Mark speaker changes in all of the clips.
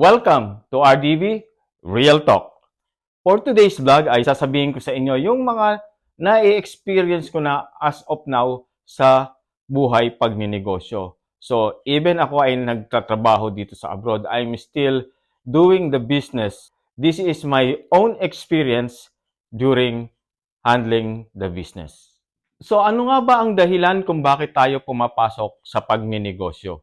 Speaker 1: Welcome to RDV Real Talk. For today's vlog ay sasabihin ko sa inyo yung mga na-experience ko na as of now sa buhay pagninegosyo. So, even ako ay nagtatrabaho dito sa abroad, I'm still doing the business. This is my own experience during handling the business. So, ano nga ba ang dahilan kung bakit tayo pumapasok sa pagninegosyo?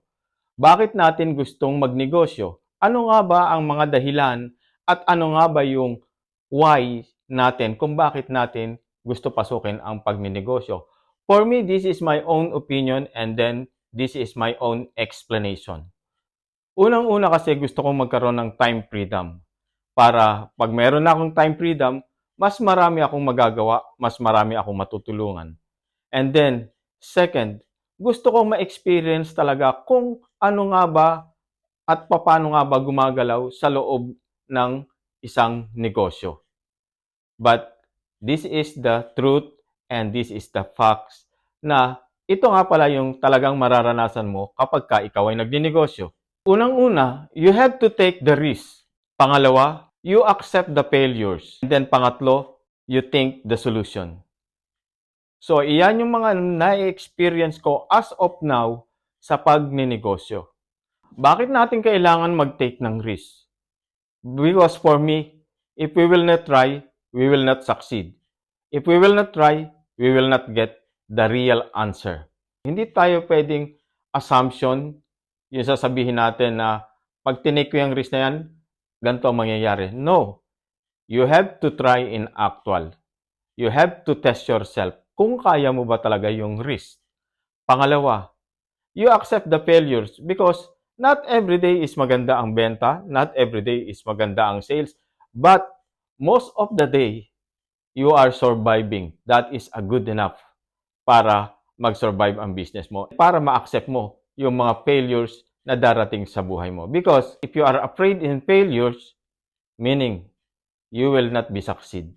Speaker 1: Bakit natin gustong magnegosyo? Ano nga ba ang mga dahilan at ano nga ba yung why natin kung bakit natin gusto pasukin ang pagninegosyo? For me, this is my own opinion and then this is my own explanation. Unang-una kasi gusto kong magkaroon ng time freedom para pag meron na akong time freedom, mas marami akong magagawa, mas marami akong matutulungan. And then, second, gusto kong ma-experience talaga kung ano nga ba at paano nga ba gumagalaw sa loob ng isang negosyo. But this is the truth and this is the facts na ito nga pala yung talagang mararanasan mo kapag ka ikaw ay nagninegosyo. Unang-una, you have to take the risk. Pangalawa, you accept the failures. And then pangatlo, you think the solution. So, iyan yung mga na-experience ko as of now sa pagninegosyo. Bakit natin kailangan mag-take ng risk? Because for me, if we will not try, we will not succeed. If we will not try, we will not get the real answer. Hindi tayo pwedeng assumption, yung sasabihin natin na pag tinake ko yung risk na yan, ganito ang mangyayari. No. You have to try in actual. You have to test yourself kung kaya mo ba talaga yung risk. Pangalawa, you accept the failures because not every day is maganda ang benta, not every day is maganda ang sales, but most of the day, you are surviving. That is a good enough para mag-survive ang business mo, para ma-accept mo yung mga failures na darating sa buhay mo. Because if you are afraid in failures, meaning you will not be succeed.